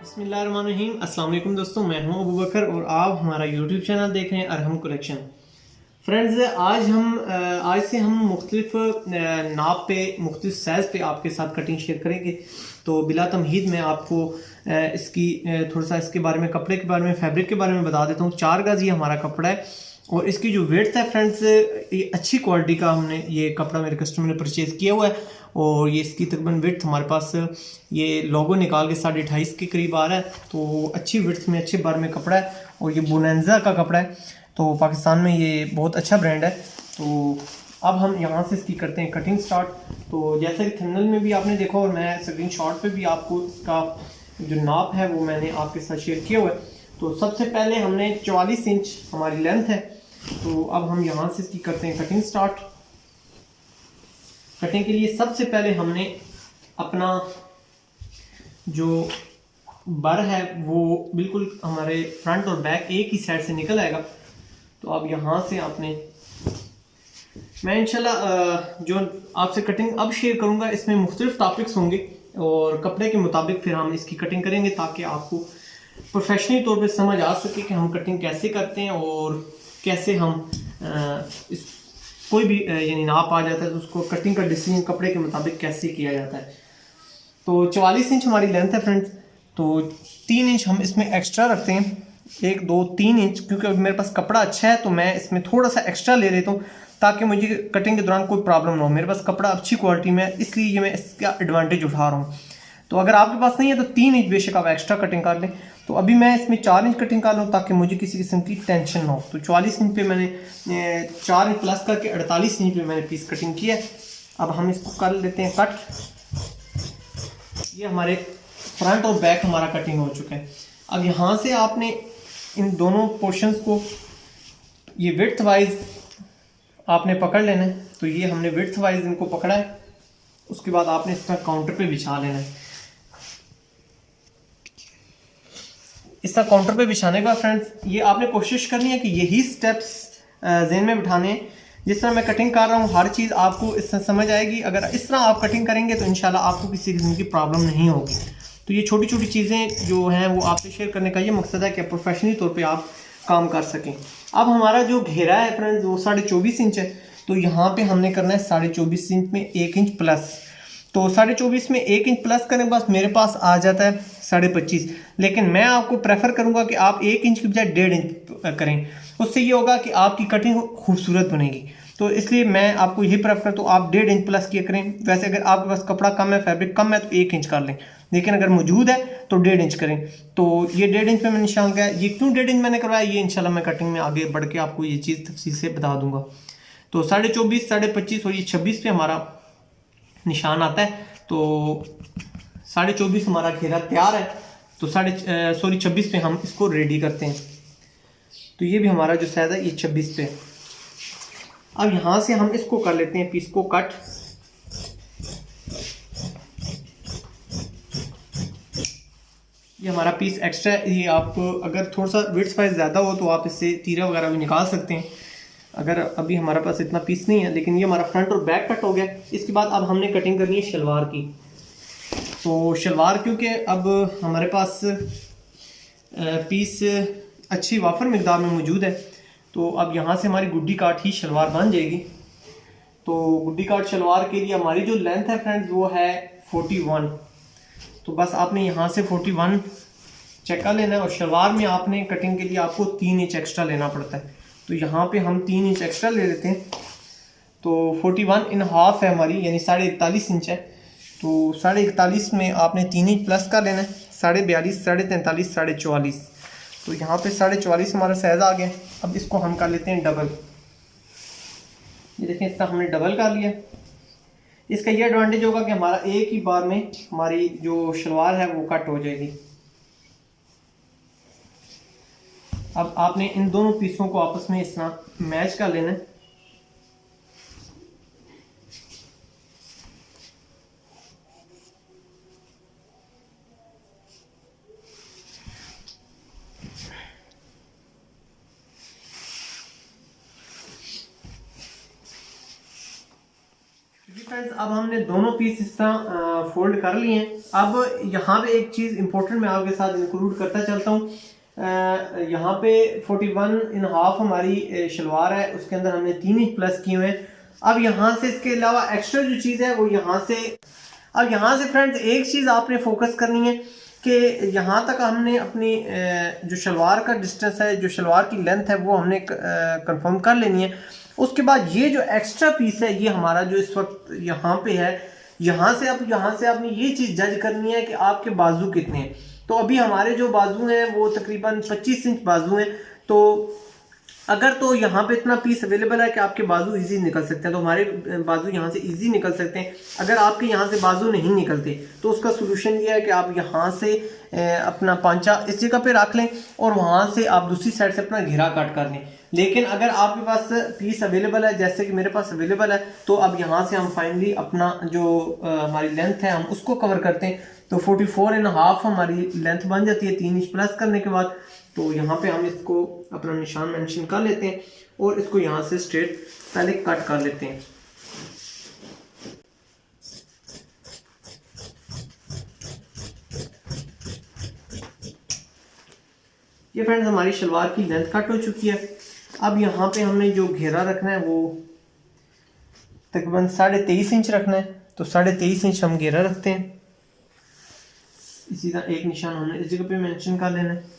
बिस्मिल्लाहिर्रहमानिर्रहीम। अस्सलाम वालेकुम दोस्तों, मैं हूं अबू बकर और आप हमारा यूट्यूब चैनल देख रहे हैं अरहम कलेक्शन। फ्रेंड्स, आज से हम मुख्तलिफ नाप पे मुख्तलिफ साइज़ पे आपके साथ कटिंग शेयर करेंगे। तो बिला तमहीद मैं आपको इसकी थोड़ा सा इसके बारे में, कपड़े के बारे में, फैब्रिक के बारे में बता देता हूँ। 4 गज ये हमारा कपड़ा है और इसकी जो वेट्स है फ्रेंड्स, ये अच्छी क्वालिटी का हमने ये कपड़ा मेरे कस्टमर ने परचेज़ किया हुआ है और ये इसकी तकरीबन विड्थ हमारे पास ये लोगो निकाल के 2.5 के करीब आ रहा है। तो अच्छी विड्थ में, अच्छे बार में कपड़ा है और ये बोनेंजा का कपड़ा है। तो पाकिस्तान में ये बहुत अच्छा ब्रांड है। तो अब हम यहाँ से इसकी करते हैं कटिंग स्टार्ट। तो जैसा कि थंबनेल में भी आपने देखा और मैं स्क्रीन शॉट पर भी आपको इसका जो नाप है वो मैंने आपके साथ शेयर किया हुआ है। तो सबसे पहले हमने 44 इंच हमारी लेंथ है। तो अब हम यहाँ से इसकी करते हैं कटिंग स्टार्ट। कटिंग के लिए सबसे पहले हमने अपना जो बर है वो बिल्कुल हमारे फ्रंट और बैक एक ही साइड से निकल आएगा। तो अब यहाँ से आपने, मैं इंशाल्लाह जो आपसे कटिंग अब शेयर करूँगा इसमें मुख्तलिफ टॉपिक्स होंगे और कपड़े के मुताबिक फिर हम इसकी कटिंग करेंगे ताकि आपको प्रोफेशनली तौर पे समझ आ सके कि हम कटिंग कैसे करते हैं और कैसे हम इस कोई भी यानी नाप आ जाता है तो उसको कटिंग का डिसीजन कपड़े के मुताबिक कैसे किया जाता है। तो 44 इंच हमारी लेंथ है फ्रेंड्स। तो 3 इंच हम इसमें एक्स्ट्रा रखते हैं, 1 2 3 इंच, क्योंकि मेरे पास कपड़ा अच्छा है तो मैं इसमें थोड़ा सा एक्स्ट्रा ले लेता हूँ ताकि मुझे कटिंग के दौरान कोई प्रॉब्लम ना हो। मेरे पास कपड़ा अच्छी क्वालिटी में है इसलिए ये मैं इसका एडवांटेज उठा रहा हूँ। तो अगर आपके पास नहीं है तो 3 इंच बेशक आप एक्स्ट्रा कटिंग कर लें। तो अभी मैं इसमें 4 इंच कटिंग कर लूँ ताकि मुझे किसी किस्म की टेंशन ना हो। तो 44 इंच पे मैंने 4 इंच प्लस करके 48 इंच पे मैंने पीस कटिंग किया है। अब हम इसको कर लेते हैं कट। ये हमारे फ्रंट और बैक हमारा कटिंग हो चुका है। अब यहाँ से आपने इन दोनों पोर्शंस को ये विड्थ वाइज आपने पकड़ लेना है। तो ये हमने विड्थ वाइज इनको पकड़ा है। उसके बाद आपने इस तरह काउंटर पे बिछा लेना है। इस तरह काउंटर पे बिछाने के बाद फ्रेंड्स ये आपने कोशिश करनी है कि यही स्टेप्स ज़हन में बिठाने हैं। जिस तरह मैं कटिंग कर रहा हूँ हर चीज़ आपको इस तरह समझ आएगी। अगर इस तरह आप कटिंग करेंगे तो इंशाल्लाह आपको किसी किस्म की प्रॉब्लम नहीं होगी। तो ये छोटी छोटी चीज़ें जो हैं वो आपसे शेयर करने का ये मकसद है कि प्रोफेशनली तौर पर आप काम कर सकें। अब हमारा जो घेरा है फ्रेंड्स वो 24.5 इंच है। तो यहाँ पर हमने करना है 24.5 इंच में 1 इंच प्लस। तो 24.5 में 1 इंच प्लस करने के बाद मेरे पास आ जाता है 25.5। लेकिन मैं आपको प्रेफर करूंगा कि आप 1 इंच की बजाय 1.5 इंच करें। उससे ये होगा कि आपकी कटिंग खूबसूरत बनेगी। तो इसलिए मैं आपको यही प्रेफर करता हूँ आप 1.5 इंच प्लस किया करें। वैसे अगर आपके पास कपड़ा कम है, फैब्रिक कम है तो 1 इंच कर लें, लेकिन अगर मौजूद है तो 1.5 इंच करें। तो ये 1.5 इंच में मैंने निशान किया। ये क्यों 1.5 इंच मैंने करवाया ये इंशाल्लाह मैं कटिंग में आगे बढ़ के आपको ये चीज़ तफसील से बता दूंगा। तो 24.5, 25.5 और ये 26 पे हमारा निशान आता है। तो 24.5 हमारा घेरा तैयार है। तो 26 पे हम इसको रेडी करते हैं। तो ये भी हमारा जो साइज है ये 26 पे। अब यहाँ से हम इसको कर लेते हैं पीस को कट। ये हमारा पीस एक्स्ट्रा है। ये आप अगर थोड़ा सा विड्थ वाइज ज़्यादा हो तो आप इससे तीरा वगैरह भी निकाल सकते हैं। अगर अभी हमारे पास इतना पीस नहीं है, लेकिन ये हमारा फ्रंट और बैक कट हो गया। इसके बाद अब हमने कटिंग करनी है शलवार की। तो शलवार क्योंकि अब हमारे पास पीस अच्छी वाफर मिकदार में मौजूद है तो अब यहाँ से हमारी गुड्डी काट ही शलवार बन जाएगी। तो गुड्डी काट शलवार के लिए हमारी जो लेंथ है फ्रेंड्स वो है 41। तो बस आपने यहाँ से 41 चेक कर लेना है और शलवार में आपने कटिंग के लिए आपको 3 इंच एक्स्ट्रा लेना पड़ता है। तो यहाँ पे हम 3 इंच एक्स्ट्रा ले लेते हैं। तो 41.5 है हमारी, यानी 41.5 इंच है। तो 41.5 में आपने 3 इंच प्लस कर लेना है, 42.5, 43.5, 44। तो यहाँ पे 44 हमारा साइज आ गया। अब इसको हम कर लेते हैं डबल। ये देखें इस तरह हमने डबल कर लिया। इसका ये एडवांटेज होगा कि हमारा एक ही बार में हमारी जो शलवार है वो कट हो जाएगी। अब आपने इन दोनों पीसों को आपस में इस तरह मैच कर लेना है। क्योंकि फ्रेंड्स अब हमने दोनों पीस इस तरह फोल्ड कर लिए हैं। अब यहाँ पे एक चीज़ इंपॉर्टेंट मैं आपके साथ इंक्लूड करता चलता हूँ। यहाँ पे 41.5 हमारी शलवार है, उसके अंदर हमने 3 इंच प्लस किए हुए हैं। अब यहाँ से इसके अलावा एक्स्ट्रा जो चीज़ है वो यहाँ से, अब यहाँ से फ्रेंड्स एक चीज़ आपने फोकस करनी है कि यहाँ तक हमने अपनी जो शलवार का डिस्टेंस है, जो शलवार की लेंथ है वो हमने कंफर्म कर लेनी है। उसके बाद ये जो एक्स्ट्रा पीस है ये हमारा जो इस वक्त यहाँ पे है, यहाँ से आपने ये चीज़ जज करनी है कि आपके बाजू कितने हैं। तो अभी हमारे जो बाजू हैं वो तकरीबन 25 इंच बाजू हैं। तो अगर तो यहाँ पे इतना पीस अवेलेबल है कि आपके बाजू इजी निकल सकते हैं, तो हमारे बाजू यहाँ से इजी निकल सकते हैं। अगर आपके यहाँ से बाजू नहीं निकलते तो उसका सोल्यूशन ये है कि आप यहाँ से अपना पांचा इस जगह पे रख लें और वहाँ से आप दूसरी साइड से अपना घेरा कट कर लें। लेकिन अगर आपके पास पीस अवेलेबल है, जैसे कि मेरे पास अवेलेबल है, तो अब यहाँ से हम फाइनली अपना जो हमारी लेंथ है हम उसको कवर करते हैं। तो 44.5 हमारी लेंथ बन जाती है 3 इंच प्लस करने के बाद। तो यहाँ पे हम इसको अपना निशान मेंशन कर लेते हैं और इसको यहाँ से स्ट्रेट पहले कट कर लेते हैं। ये फ्रेंड्स हमारी शलवार की लेंथ कट हो चुकी है। अब यहाँ पे हमने जो घेरा रखना है वो तकरीबन 23.5 इंच रखना है। तो 23.5 इंच हम घेरा रखते हैं। इसी तरह एक निशान हमने इस जगह पे मेंशन कर लेना है।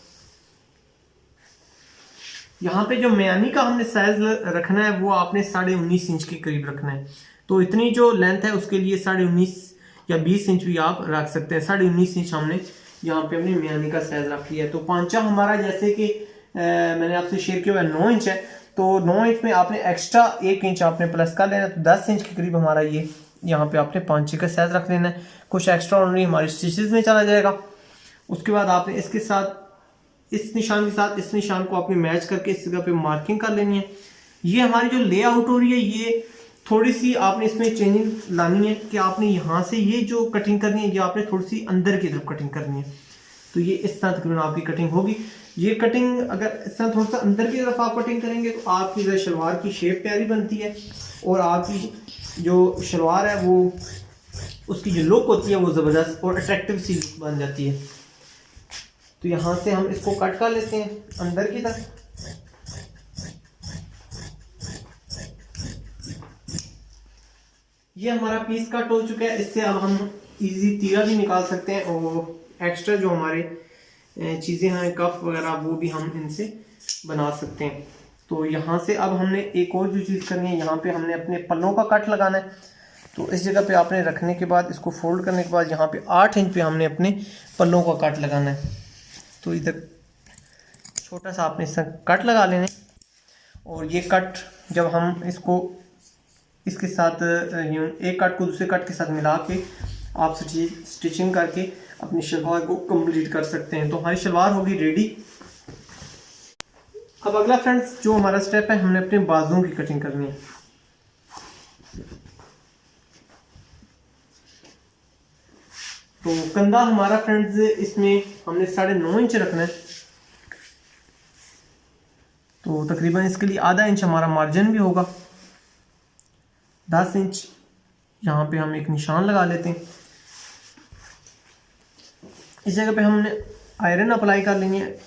यहाँ पे जो म्यानी का हमने साइज रखना है वो आपने 19.5 इंच के करीब रखना है। तो इतनी जो लेंथ है उसके लिए 19.5 या 20 इंच भी आप रख सकते हैं। 19.5 इंच हमने यहाँ पे अपने म्यानी का साइज रख लिया है। तो पांचा हमारा जैसे कि मैंने आपसे शेयर किया हुआ 9 इंच है। तो 9 इंच में आपने एक्स्ट्रा 1 इंच आपने प्लस कर लेना। तो 10 इंच के करीब हमारा ये यहाँ पे आपने पांचे का साइज रख लेना है। कुछ एक्स्ट्रा ऑर्डिनरी हमारी स्टिचेस में चला जाएगा। उसके बाद आपने इसके साथ इस निशान के साथ इस निशान को आपने मैच करके इस जगह पे मार्किंग कर लेनी है। ये हमारी जो लेआउट हो रही है ये थोड़ी सी आपने इसमें चेंजिंग लानी है कि आपने यहाँ से ये जो कटिंग करनी है ये आपने थोड़ी सी अंदर की तरफ कटिंग करनी है। तो ये इस तरह तकरीबन आपकी कटिंग होगी। ये कटिंग अगर इस तरह थोड़ा सा अंदर की तरफ आप कटिंग करेंगे तो आपकी जो शलवार की शेप प्यारी बनती है और आपकी जो शलवार है वो उसकी जो लुक होती है वो ज़बरदस्त और अट्रैक्टिव सी लुक बन जाती है। तो यहाँ से हम इसको कट कर लेते हैं अंदर की तरफ। ये हमारा पीस कट हो चुका है। इससे अब हम इजी तीरा भी निकाल सकते हैं और एक्स्ट्रा जो हमारे चीज़ें हैं कफ वगैरह वो भी हम इनसे बना सकते हैं। तो यहाँ से अब हमने एक और जो चीज़ करनी है, यहाँ पे हमने अपने पल्लों का कट लगाना है। तो इस जगह पे आपने रखने के बाद इसको फोल्ड करने के बाद यहाँ पे 8 इंच पे हमने अपने पल्लों का कट लगाना है। तो इधर छोटा सा आपने इसका कट लगा लेना है और ये कट जब हम इसको इसके साथ एक कट को दूसरे कट के साथ मिला के आप स्टिचिंग करके अपनी शलवार को कंप्लीट कर सकते हैं। तो हमारी शलवार होगी रेडी। अब अगला फ्रेंड्स जो हमारा स्टेप है, हमने अपने बाजुओं की कटिंग करनी है। तो कंधा हमारा फ्रेंड्स इसमें हमने 9.5 इंच रखना है। तो तकरीबन इसके लिए आधा इंच हमारा मार्जिन भी होगा। 10 इंच यहाँ पे हम एक निशान लगा लेते हैं। इस जगह पे हमने आयरन अप्लाई कर लेनी है।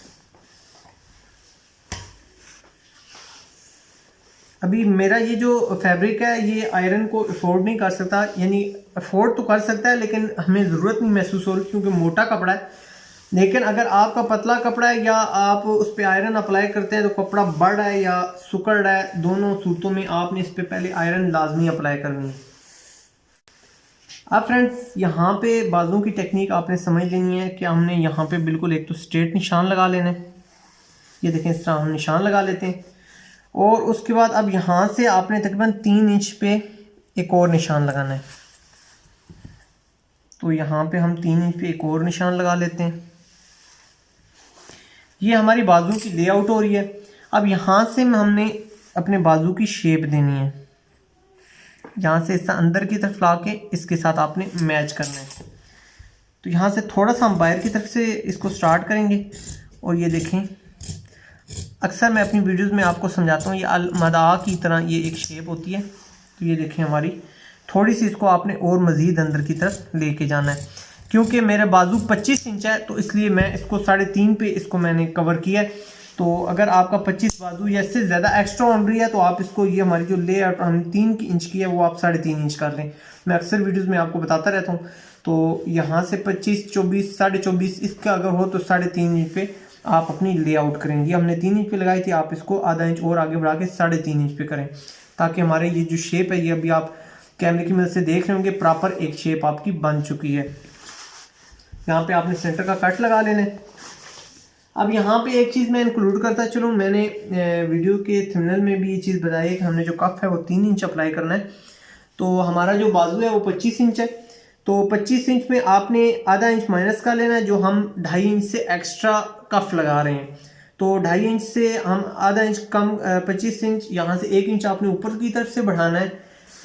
अभी मेरा ये जो फैब्रिक है ये आयरन को अफोर्ड नहीं कर सकता, यानी अफोर्ड तो कर सकता है लेकिन हमें ज़रूरत नहीं महसूस हो रही क्योंकि मोटा कपड़ा है। लेकिन अगर आपका पतला कपड़ा है या आप उस पर आयरन अप्लाई करते हैं तो कपड़ा बढ़ रहा है या सुकड़ रहा है, दोनों सूरतों में आपने इस पर पहले आयरन लाजमी अप्लाई करनी है। अब फ्रेंड्स यहाँ पे बाजुओं की टेक्निक आपने समझ लेनी है कि हमने यहाँ पे बिल्कुल एक तो स्ट्रेट निशान लगा लेना है। ये देखें इस तरह हम निशान लगा लेते हैं और उसके बाद अब यहाँ से आपने तकरीबन 3 इंच पे एक और निशान लगाना है। तो यहाँ पे हम 3 इंच पे एक और निशान लगा लेते हैं। ये हमारी बाजू की लेआउट हो रही है। अब यहाँ से हमने अपने बाजू की शेप देनी है। यहाँ से इससे अंदर की तरफ ला के इसके साथ आपने मैच करना है। तो यहाँ से थोड़ा सा हम बाहर की तरफ से इसको स्टार्ट करेंगे और ये देखें, अक्सर मैं अपनी वीडियोस में आपको समझाता हूँ ये अलमदा की तरह ये एक शेप होती है। तो ये देखें हमारी थोड़ी सी इसको आपने और मज़ीद अंदर की तरफ लेके जाना है। क्योंकि मेरे बाजू 25 इंच है तो इसलिए मैं इसको 3.5 पे इसको मैंने कवर किया है। तो अगर आपका 25 बाजू या इससे ज़्यादा एक्स्ट्रा ऑर्डरी है तो आप इसको, ये हमारी जो लेआउट हम 3 इंच की है वो आप 3.5 इंच कर लें। मैं अक्सर वीडियोज़ में आपको बताता रहता हूँ। तो यहाँ से 25, 24, 24.5 इसका अगर हो तो 3.5 इंच पे आप अपनी लेआउट करेंगे। हमने 3 इंच पे लगाई थी, आप इसको आधा इंच और आगे बढ़ा के 3.5 इंच पे करें, ताकि हमारे ये जो शेप है ये अभी आप कैमरे की मदद से देख रहे होंगे प्रॉपर एक शेप आपकी बन चुकी है। यहाँ पे आपने सेंटर का कट लगा लेना है। अब यहाँ पे एक चीज़ मैं इंक्लूड करता चलूँ, मैंने वीडियो के थंबनेल में भी ये चीज़ बताई है कि हमने जो कफ है वो 3 इंच अप्लाई करना है। तो हमारा जो बाजू है वो 25 इंच है, तो 25 इंच में आपने आधा इंच माइनस का लेना है, जो हम 2.5 इंच से एक्स्ट्रा कफ लगा रहे हैं। तो 2.5 इंच से हम आधा इंच कम 25 इंच, यहाँ से 1 इंच आपने ऊपर की तरफ से बढ़ाना है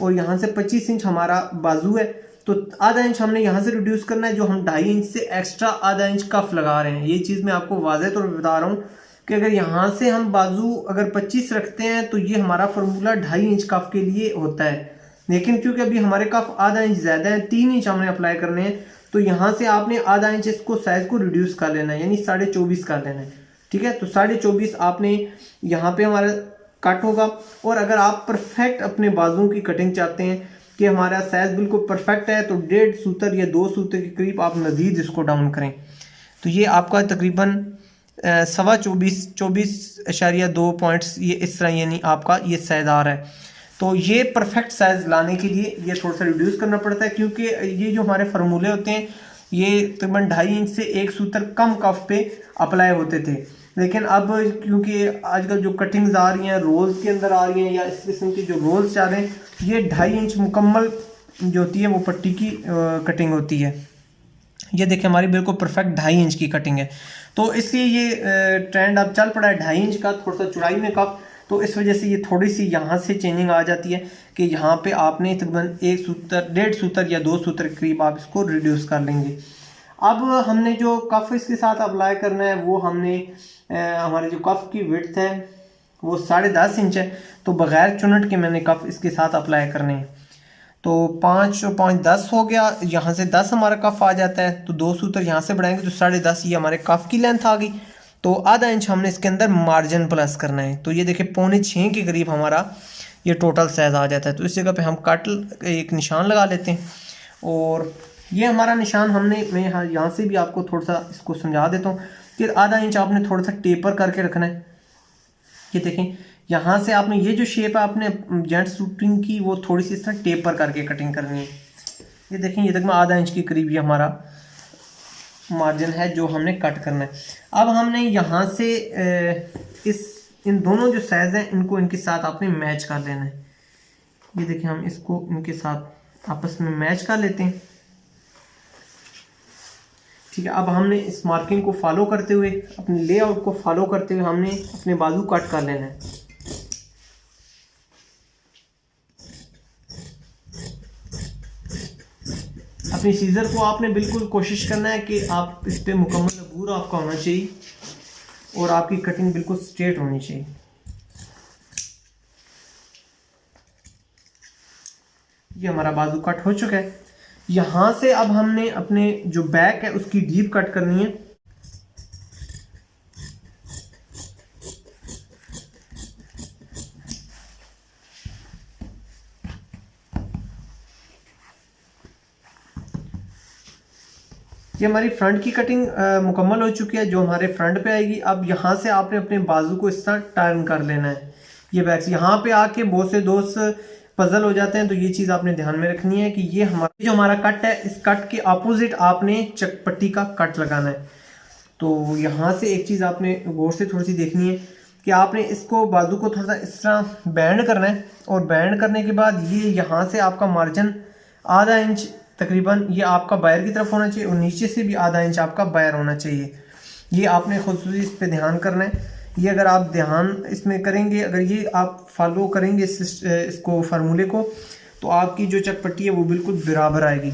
और यहाँ से 25 इंच हमारा बाजू है, तो आधा इंच हमने यहाँ से रिड्यूस करना है, जो हम 2.5 इंच से एक्स्ट्रा आधा इंच कफ लगा रहे हैं। ये चीज़ मैं आपको वाज़ेह तौर पर बता रहा हूँ कि अगर यहाँ से हम बाजू अगर 25 रखते हैं तो ये हमारा फार्मूला 2.5 इंच कफ के लिए होता है। लेकिन क्योंकि अभी हमारे कफ आधा इंच ज़्यादा है, 3 इंच हमने अप्लाई करने हैं, तो यहाँ से आपने आधा इंच इसको साइज़ को रिड्यूस कर लेना है, यानी 24.5 कर लेना है। ठीक है, तो 24.5 आपने यहाँ पे हमारा कट होगा। और अगर आप परफेक्ट अपने बाजुओं की कटिंग चाहते हैं कि हमारा साइज़ बिल्कुल परफेक्ट है, तो 1.5 सूतर या 2 सूतर के करीब आप मज़ीद इसको डाउन करें। तो ये आपका तकरीबन 24.2 पॉइंट्स ये इस तरह यानी आपका ये साइज़ आ रहा है। तो ये परफेक्ट साइज़ लाने के लिए ये थोड़ा सा रिड्यूस करना पड़ता है, क्योंकि ये जो हमारे फार्मूले होते हैं ये तकरीबन 2.5 इंच से 1 सूतर कम कफ पे अप्लाई होते थे। लेकिन अब क्योंकि आजकल जो कटिंग्स आ रही हैं रोल्स के अंदर आ रही हैं, या इस किस्म की जो रोल्स जा रहे हैं, ये 2.5 इंच मुकम्मल जो होती है वो पट्टी की कटिंग होती है। ये देखिए हमारी बिल्कुल परफेक्ट 2.5 इंच की कटिंग है। तो इसलिए ये ट्रेंड अब चल पड़ा है 2.5 इंच का, थोड़ा सा चौड़ाई में कफ। तो इस वजह से ये थोड़ी सी यहाँ से चेंजिंग आ जाती है कि यहाँ पे आपने तकरीबन 1 सूतर 1.5 सूतर या 2 सूतर के करीब आप इसको रिड्यूस कर लेंगे। अब हमने जो कफ इसके साथ अप्लाई करना है वो हमने हमारे जो कफ की विड्थ है वो 10.5 इंच है, तो बग़ैर चुनट के मैंने कफ इसके साथ अप्लाई करने हैं। तो 5 और 5 10 हो गया, यहाँ से 10 हमारा कफ आ जाता है, तो 2 सूतर यहाँ से बढ़ाएंगे तो 10.5 ये हमारे कफ की लेंथ आ गई। तो आधा इंच हमने इसके अंदर मार्जिन प्लस करना है। तो ये देखिए 5.25 के करीब हमारा ये टोटल साइज़ आ जाता है। तो इस जगह पे हम कट एक निशान लगा लेते हैं, और ये हमारा निशान मैं यहाँ से भी आपको थोड़ा सा इसको समझा देता हूँ कि आधा इंच आपने थोड़ा सा टेपर करके रखना है। ये देखें यहाँ से आपने ये जो शेप है आपने जेंट सूटिंग की वो थोड़ी सी इस तरह टेपर करके कटिंग करनी है। ये देखें ये तक आधा इंच के करीब ये हमारा मार्जिन है जो हमने कट करना है। अब हमने यहाँ से इन दोनों जो साइज़ हैं इनको इनके साथ आपने मैच कर लेना है। ये देखिए हम इसको इनके साथ आपस में मैच कर लेते हैं। ठीक है, अब हमने इस मार्किंग को फॉलो करते हुए, अपने लेआउट को फॉलो करते हुए हमने अपने बाजू कट कर लेना है। अपनी सीजर को आपने बिल्कुल कोशिश करना है कि आप इस पे मुकम्मल अबूर आपका होना चाहिए और आपकी कटिंग बिल्कुल स्ट्रेट होनी चाहिए। ये हमारा बाजू कट हो चुका है। यहाँ से अब हमने अपने जो बैक है उसकी डीप कट करनी है। ये हमारी फ्रंट की कटिंग मुकम्मल हो चुकी है, जो हमारे फ्रंट पे आएगी। अब यहाँ से आपने अपने बाजू को इस तरह टर्न कर लेना है। ये बैक से यहाँ पे आके बहुत से दोस्त पजल हो जाते हैं, तो ये चीज़ आपने ध्यान में रखनी है कि ये हमारा कट है, इस कट के अपोजिट आपने चकपट्टी का कट लगाना है। तो यहाँ से एक चीज़ आपने गौर से थोड़ी सी देखनी है कि आपने इसको बाजू को थोड़ा सा इस तरह बैंड करना है, और बैंड करने के बाद ये यहाँ से आपका मार्जिन आधा इंच तकरीबन ये आपका बाहर की तरफ होना चाहिए, और नीचे से भी आधा इंच आपका बाहर होना चाहिए। ये आपने खुसूसी इस पर ध्यान करना है। ये अगर आप ध्यान इसमें करेंगे, अगर ये आप फॉलो करेंगे इसको फार्मूले को, तो आपकी जो चकपट्टी है वो बिल्कुल बराबर आएगी।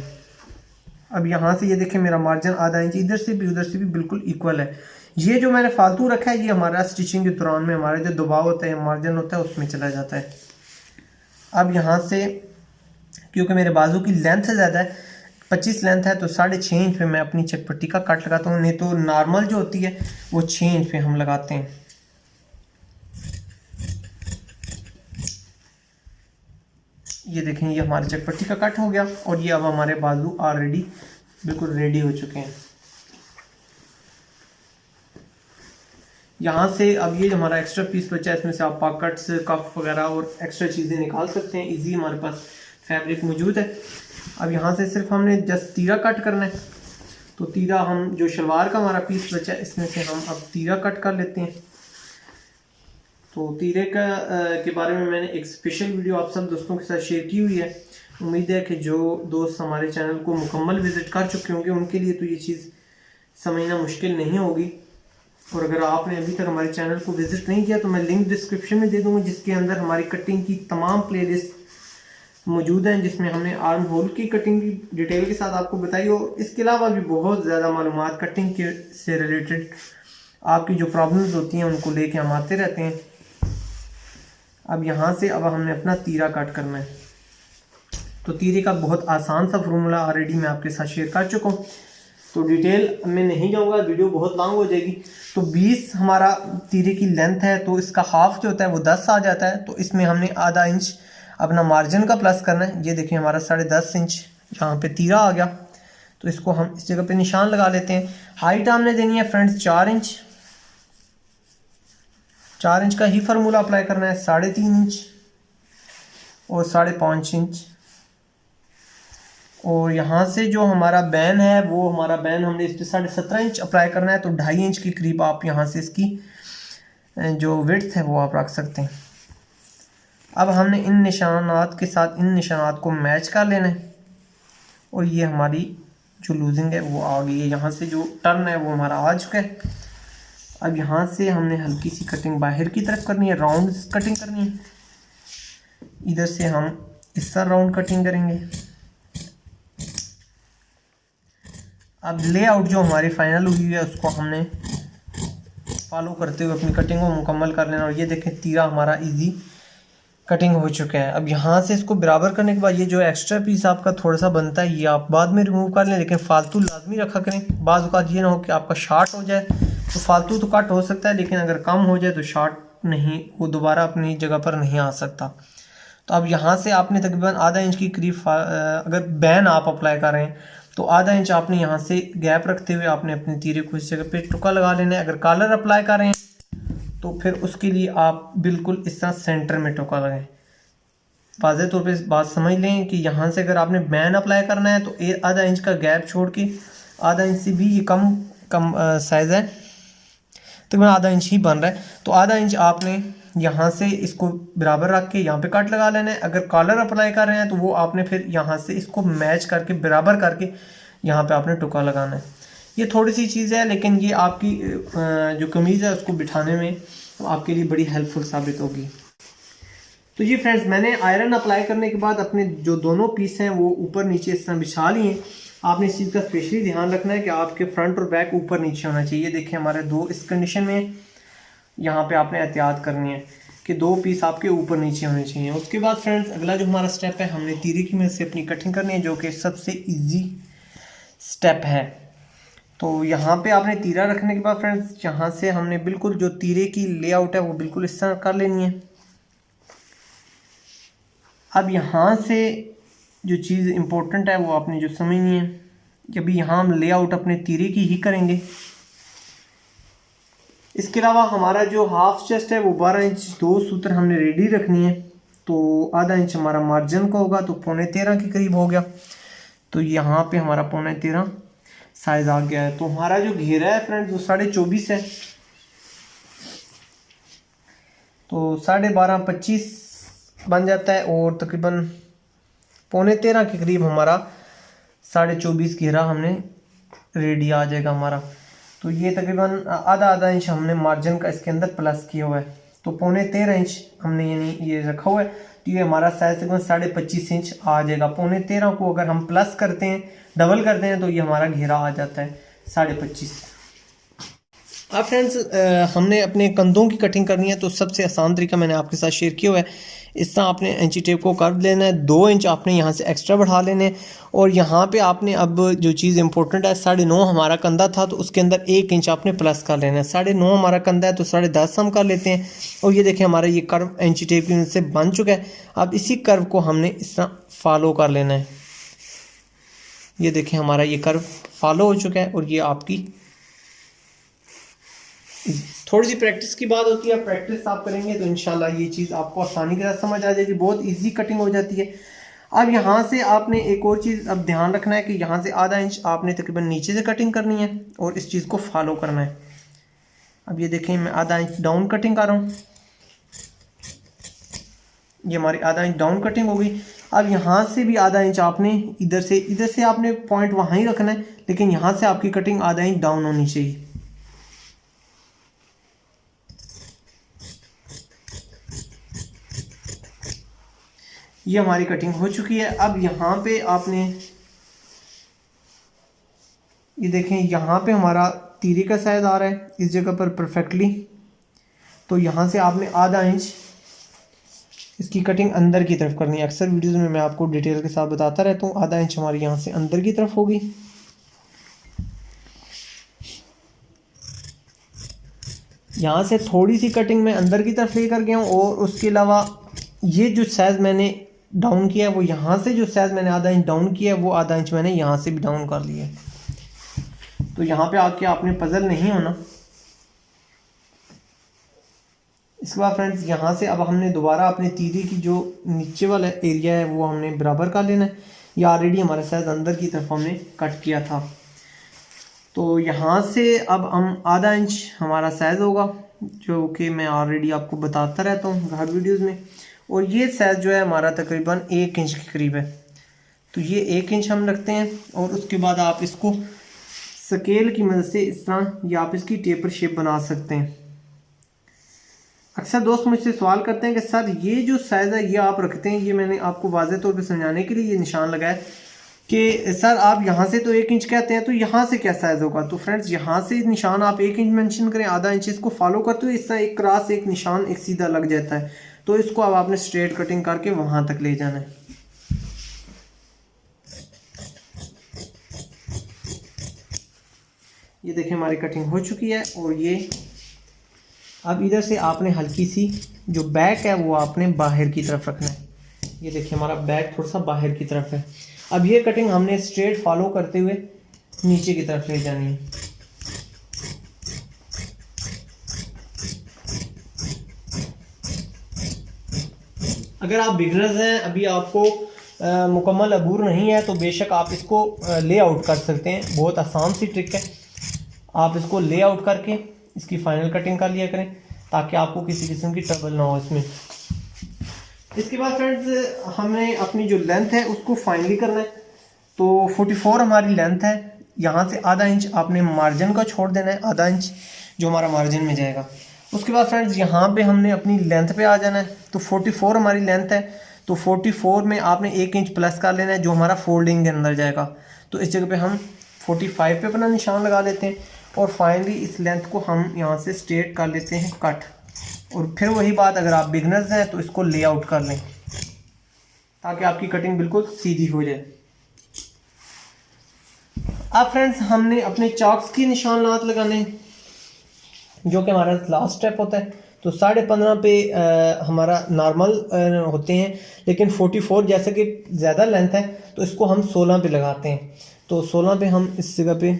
अब यहाँ से ये देखें मेरा मार्जिन आधा इंच इधर से भी उधर से भी बिल्कुल इक्वल है। ये जो मैंने फालतू रखा है ये हमारा स्टिचिंग के दौरान में हमारा जो दबाव होता है मार्जिन होता है उसमें चला जाता है। अब यहाँ से क्योंकि मेरे बाजू की लेंथ ज़्यादा है, 25 लेंथ है, तो 6.5 इंच पे मैं अपनी चकपट्टी का कट लगाता हूँ। नहीं तो नॉर्मल जो होती है वो 6 इंच पे हम लगाते हैं। ये देखें, ये हमारे चकपट्टी का कट हो गया और ये अब हमारे बाजू ऑलरेडी बिल्कुल रेडी हो चुके हैं। यहाँ से अब ये हमारा एक्स्ट्रा पीस बचा है, इसमें से आप पॉकेट्स, कफ वगैरह और एक्स्ट्रा चीज़ें निकाल सकते हैं। इजी हमारे पास फैब्रिक मौजूद है। अब यहाँ से सिर्फ हमने जस्ट तीरा कट करना है। तो तीरा हम जो शलवार का हमारा पीस बचा है इसमें से हम अब तीरा कट कर लेते हैं। तो तीरे का के बारे में मैंने एक स्पेशल वीडियो आप सब दोस्तों के साथ शेयर की हुई है। उम्मीद है कि जो दोस्त हमारे चैनल को मुकम्मल विज़िट कर चुके होंगे उनके लिए तो ये चीज़ समझना मुश्किल नहीं होगी। और अगर आपने अभी तक हमारे चैनल को विज़िट नहीं किया तो मैं लिंक डिस्क्रिप्शन में दे दूँगा, जिसके अंदर हमारी कटिंग की तमाम प्लेलिस्ट मौजूद हैं, जिसमें हमने आर्म होल की कटिंग की डिटेल के साथ आपको बताई। और इसके अलावा भी बहुत ज़्यादा मालूमात कटिंग के से रिलेटेड आपकी जो प्रॉब्लम्स होती हैं उनको लेके हम आते रहते हैं। अब यहाँ से अब हमने अपना तीरा कट करना है। तो तीरे का बहुत आसान सा फार्मूला ऑलरेडी मैं आपके साथ शेयर कर चुका हूँ, तो डिटेल में नहीं जाऊँगा, वीडियो बहुत लॉन्ग हो जाएगी। तो 20 हमारा तीरे की लेंथ है, तो इसका हाफ जो होता है वो 10 आ जाता है। तो इसमें हमने आधा इंच अपना मार्जिन का प्लस करना है। ये देखिए हमारा 10.5 इंच यहाँ पे तीरा आ गया। तो इसको हम इस जगह पे निशान लगा लेते हैं। हाइट हमने देनी है फ्रेंड्स 4 इंच। 4 इंच का ही फार्मूला अप्लाई करना है। 3.5 इंच और 5.5 इंच। और यहाँ से जो हमारा बैन है वो हमारा बैन हमने इस पर 17.5 इंच अप्लाई करना है। तो 2.5 इंच के करीब आप यहाँ से इसकी जो विड्थ है वो आप रख सकते हैं। अब हमने इन निशानात के साथ इन निशानात को मैच कर लेना है। और ये हमारी जो लूजिंग है वो आ गई है। यहाँ से जो टर्न है वो हमारा आ चुका है। अब यहाँ से हमने हल्की सी कटिंग बाहर की तरफ करनी है, राउंड कटिंग करनी है। इधर से हम इस तरह राउंड कटिंग करेंगे। अब लेआउट जो हमारी फाइनल हुई है उसको हमने फॉलो करते हुए अपनी कटिंग को मुकम्मल कर लेना। और ये देखें तीरा हमारा इजी कटिंग हो चुका है। अब यहाँ से इसको बराबर करने के बाद ये जो एक्स्ट्रा पीस आपका थोड़ा सा बनता है ये आप बाद में रिमूव कर लें, लेकिन फालतू लाजमी रखा करें। बाज़ औक़ात ये ना हो कि आपका शार्ट हो जाए, तो फालतू तो कट हो सकता है, लेकिन अगर कम हो जाए तो शार्ट नहीं, वो दोबारा अपनी जगह पर नहीं आ सकता। तो अब यहाँ से आपने तकरीबन आधा इंच की करीब अगर बैन आप अप्लाई कर रहे हैं तो आधा इंच आपने यहाँ से गैप रखते हुए आपने अपने तीरे को इस जगह पे टुका लगा लेना है। अगर कॉलर अप्लाई कर रहे हैं तो फिर उसके लिए आप बिल्कुल इस तरह सेंटर में टुका लगाएं। वाज़ेह तौर पे इस बात समझ लें कि यहाँ से अगर आपने बैन अप्लाई करना है तो आधा इंच का गैप छोड़ के, आधा इंच से भी ये कम साइज़ है, तकरीबन आधा इंच ही बन रहा है, तो आधा इंच आपने यहाँ से इसको बराबर रख के यहाँ पे कट लगा लेना है। अगर कॉलर अप्लाई कर रहे हैं तो वो आपने फिर यहाँ से इसको मैच करके बराबर करके यहाँ पे आपने टुका लगाना है। ये थोड़ी सी चीज़ है, लेकिन ये आपकी जो कमीज़ है उसको बिठाने में आपके लिए बड़ी हेल्पफुल साबित होगी। तो ये फ्रेंड्स मैंने आयरन अप्लाई करने के बाद अपने जो दोनों पीस हैं वो ऊपर नीचे इस तरह बिछा लिए। आपने इस चीज़ का स्पेशली ध्यान रखना है कि आपके फ्रंट और बैक ऊपर नीचे होना चाहिए। देखिए हमारे दो इस कंडीशन में, यहाँ पे आपने एहतियात करनी है कि 2 पीस आपके ऊपर नीचे होने चाहिए। उसके बाद फ्रेंड्स अगला जो हमारा स्टेप है, हमने तीरे की मदद से अपनी कटिंग करनी है, जो कि सबसे ईजी स्टेप है। तो यहाँ पे आपने तीरा रखने के बाद फ्रेंड्स यहाँ से हमने बिल्कुल जो तीरे की लेआउट है वो बिल्कुल इस तरह कर लेनी है। अब यहाँ से जो चीज़ इम्पोर्टेंट है वो आपने जो समझनी है कि अभी यहाँ हम लेआउट अपने तीरे की ही करेंगे। इसके अलावा हमारा जो हाफ चेस्ट है वो 12 इंच 2 सूत्र हमने रेडी रखनी है। तो आधा इंच हमारा मार्जिन का होगा, तो 13.25 के करीब हो गया। तो यहाँ पे हमारा 13.25 साइज आ गया है। तो हमारा जो घेरा है फ्रेंड्स वो 24.5 है। तो 12.5 25 बन जाता है और तकरीबन 13.25 के करीब हमारा 24.5 घेरा हमने रेडी आ जाएगा हमारा। तो ये तकरीबन आधा इंच हमने मार्जिन का इसके अंदर प्लस किया हुआ है। तो 13.25 इंच हमने यानी ये रखा हुआ है। तो ये हमारा साइज तकरीबन 25.5 इंच आ जाएगा। 13.25 को अगर हम प्लस करते हैं, डबल करते हैं, तो ये हमारा घेरा आ जाता है 25.5। अब फ्रेंड्स हमने अपने कंधों की कटिंग करनी है। तो सबसे आसान तरीका मैंने आपके साथ शेयर किया हुआ है। इस तरह आपने इंची टेप को कर्व लेना है, 2 इंच आपने यहाँ से एक्स्ट्रा बढ़ा लेने हैं। और यहाँ पे आपने अब जो चीज़ इंपॉर्टेंट है, 9.5 हमारा कंधा था तो उसके अंदर 1 इंच आपने प्लस कर लेना है। 9.5 हमारा कंधा है तो 10.5 हम कर लेते हैं। और ये देखिए हमारा ये कर्व इंची टेप की मदद से बन चुका है। अब इसी कर्व को हमने इस तरह फॉलो कर लेना है। ये देखिए हमारा ये कर्व फॉलो हो चुका है। और ये आपकी थोड़ी सी प्रैक्टिस की बात होती है, प्रैक्टिस आप करेंगे तो इंशाल्लाह ये चीज़ आपको आसानी के साथ समझ आ जाएगी, बहुत इजी कटिंग हो जाती है। अब यहाँ से आपने एक और चीज़ अब ध्यान रखना है कि यहाँ से आधा इंच आपने तकरीबन नीचे से कटिंग करनी है और इस चीज़ को फॉलो करना है। अब ये देखें मैं आधा इंच डाउन कटिंग कर रहा हूँ, ये हमारी आधा इंच डाउन कटिंग हो गई। अब यहाँ से भी आधा इंच आपने इधर से आपने पॉइंट वहाँ ही रखना है, लेकिन यहाँ से आपकी कटिंग आधा इंच डाउन होनी चाहिए। ये हमारी कटिंग हो चुकी है। अब यहाँ पे आपने ये देखें, यहाँ पे हमारा तीरे का साइज आ रहा है इस जगह पर परफेक्टली, तो यहाँ से आपने आधा इंच इसकी कटिंग अंदर की तरफ करनी है। अक्सर वीडियोस में मैं आपको डिटेल के साथ बताता रहता हूँ। आधा इंच हमारी यहाँ से अंदर की तरफ होगी। यहाँ से थोड़ी सी कटिंग मैं अंदर की तरफ लेकर गया हूँ और उसके अलावा ये जो साइज़ मैंने डाउन किया है वो यहाँ से जो साइज़ मैंने आधा इंच डाउन किया है वो आधा इंच मैंने यहाँ से भी डाउन कर लिया है। तो यहाँ पे आके आपने पजल नहीं होना। इसके बाद फ्रेंड्स यहाँ से अब हमने दोबारा अपने तीरे की जो नीचे वाला एरिया है वो हमने बराबर कर लेना है। ये ऑलरेडी हमारा साइज़ अंदर की तरफ हमने कट किया था, तो यहाँ से अब हम आधा इंच हमारा साइज़ होगा, जो कि मैं ऑलरेडी आपको बताता रहता हूँ हर वीडियोस में। और ये साइज़ जो है हमारा तकरीबन 1 इंच के करीब है, तो ये 1 इंच हम रखते हैं। और उसके बाद आप इसको स्केल की मदद से इस तरह या आप इसकी टेपर शेप बना सकते हैं। अक्सर दोस्त मुझसे सवाल करते हैं कि सर ये जो साइज़ है ये आप रखते हैं, ये मैंने आपको वाज़े तौर पे समझाने के लिए ये निशान लगाया कि सर आप यहाँ से तो 1 इंच कहते हैं तो यहाँ से क्या साइज़ होगा। तो फ्रेंड्स यहाँ से निशान आप 1 इंच मेंशन करें, आधा इंच इसको फॉलो करते हुए इस तरह एक क्रॉस एक निशान एक सीधा लग जाता है। तो इसको अब आपने स्ट्रेट कटिंग करके वहाँ तक ले जाना है। ये देखिए हमारी कटिंग हो चुकी है। और ये अब इधर से आपने हल्की सी जो बैक है वो आपने बाहर की तरफ रखना है। ये देखिए हमारा बैक थोड़ा सा बाहर की तरफ है। अब ये कटिंग हमने स्ट्रेट फॉलो करते हुए नीचे की तरफ ले जानी है। अगर आप बिगनर्स हैं, अभी आपको मुकम्मल अबूर नहीं है, तो बेशक आप इसको लेआउट कर सकते हैं। बहुत आसान सी ट्रिक है, आप इसको लेआउट करके इसकी फाइनल कटिंग कर लिया करें ताकि आपको किसी किस्म की ट्रबल ना हो इसमें। इसके बाद फ्रेंड्स हमने अपनी जो लेंथ है उसको फाइनली करना है। तो 44 हमारी लेंथ है, यहाँ से आधा इंच आपने मार्जिन का छोड़ देना है, आधा इंच जो हमारा मार्जिन में जाएगा। उसके बाद फ्रेंड्स यहाँ पे हमने अपनी लेंथ पे आ जाना है। तो 44 हमारी लेंथ है, तो 44 में आपने 1 इंच प्लस कर लेना है जो हमारा फोल्डिंग के अंदर जाएगा। तो इस जगह पे हम 45 पे अपना निशान लगा लेते हैं और फाइनली इस लेंथ को हम यहाँ से स्ट्रेट कर लेते हैं कट। और फिर वही बात, अगर आप बिगनर्स हैं तो इसको लेआउट कर लें ताकि आपकी कटिंग बिल्कुल सीधी हो जाए। अब फ्रेंड्स हमने अपने चॉक्स की निशानात लगाने जो कि हमारा लास्ट स्टेप होता है। तो 15.5 पे हमारा नॉर्मल होते हैं, लेकिन 44 जैसे कि ज़्यादा लेंथ है तो इसको हम 16 पे लगाते हैं। तो 16 पे हम इस जगह पे,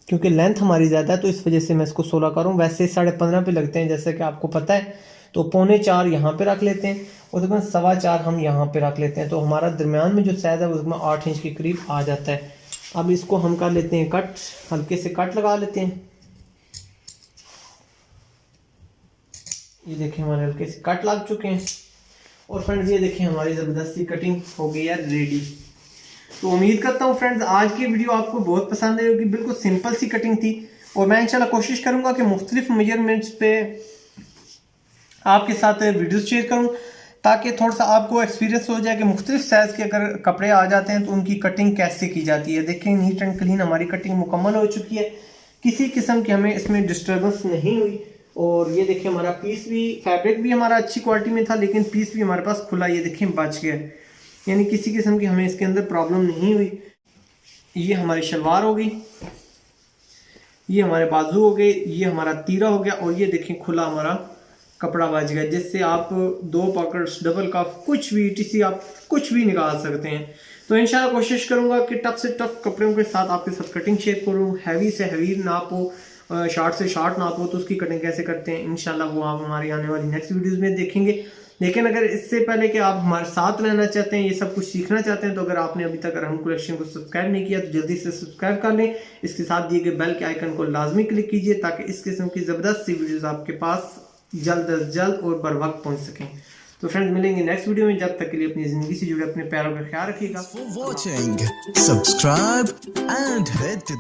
क्योंकि लेंथ हमारी ज़्यादा है तो इस वजह से मैं इसको 16 करूँ। वैसे 15.5 पे लगते हैं जैसे कि आपको पता है। तो 3.25 यहाँ पे रख लेते हैं और तकरीबन 4.25 हम यहाँ पे रख लेते हैं। तो हमारा दरमियान में जो साइज़ है उसमें 8 इंच के करीब आ जाता है। अब इसको हम कर लेते हैं कट, हल्के से कट लगा लेते हैं। ये देखिए हमारे हल्के से कट लग चुके हैं। और फ्रेंड्स ये देखिए हमारी ज़बरदस्त सी कटिंग हो गई है रेडी। तो उम्मीद करता हूँ फ्रेंड्स आज की वीडियो आपको बहुत पसंद आई होगी। बिल्कुल सिंपल सी कटिंग थी और मैं इंशाल्लाह कोशिश करूँगा कि मुख्तलिफ मेजरमेंट्स पे आपके साथ वीडियोस शेयर करूँ ताकि थोड़ा सा आपको एक्सपीरियंस हो जाए कि मुख्तलिफ साइज़ के अगर कपड़े आ जाते हैं तो उनकी कटिंग कैसे की जाती है। देखें नीट एंड क्लीन हमारी कटिंग मुकम्मल हो चुकी है, किसी किस्म की हमें इसमें डिस्टर्बेंस नहीं हुई और ये देखिए हमारा पीस भी, फैब्रिक भी हमारा अच्छी क्वालिटी में था, लेकिन पीस भी हमारे पास खुला, ये देखिए बच गया, यानी किसी किस्म की हमें इसके अंदर प्रॉब्लम नहीं हुई। ये हमारी शलवार हो गई, ये हमारे बाजू हो गए, ये हमारा तीरा हो गया, और ये देखें खुला हमारा कपड़ा बच गया, जिससे आप 2 पॉकेट्स, डबल कफ, कुछ भी टीसी आप कुछ भी निकाल सकते हैं। तो इंशाल्लाह कोशिश करूंगा कि टफ से टफ कपड़ों के साथ आपके साथ कटिंग शेयर करूँ, हैवी से हैवी नाप हो, शार्ट से शार्ट नाप हो, तो उसकी कटिंग कैसे करते हैं इंशाल्लाह वो आप हमारी आने वाली नेक्स्ट वीडियोस में देखेंगे। लेकिन अगर इससे पहले कि आप हमारे साथ रहना चाहते हैं, ये सब कुछ सीखना चाहते हैं, तो अगर आपने अभी तक अरहम कलेक्शन को सब्सक्राइब नहीं किया तो जल्दी से सब्सक्राइब कर लें। इसके साथ दिए गए बेल के आइकन को लाजमी क्लिक कीजिए ताकि इस किस्म की ज़बरदस्त सी वीडियोज़ आपके पास जल्द अज जल्द और बर वक्त पहुँच सकें। तो फ्रेंड्स मिलेंगे नेक्स्ट वीडियो में, जब तक के लिए अपनी ज़िंदगी से जुड़े अपने प्यारों का ख्याल रखिएगा। For watching, subscribe and hit the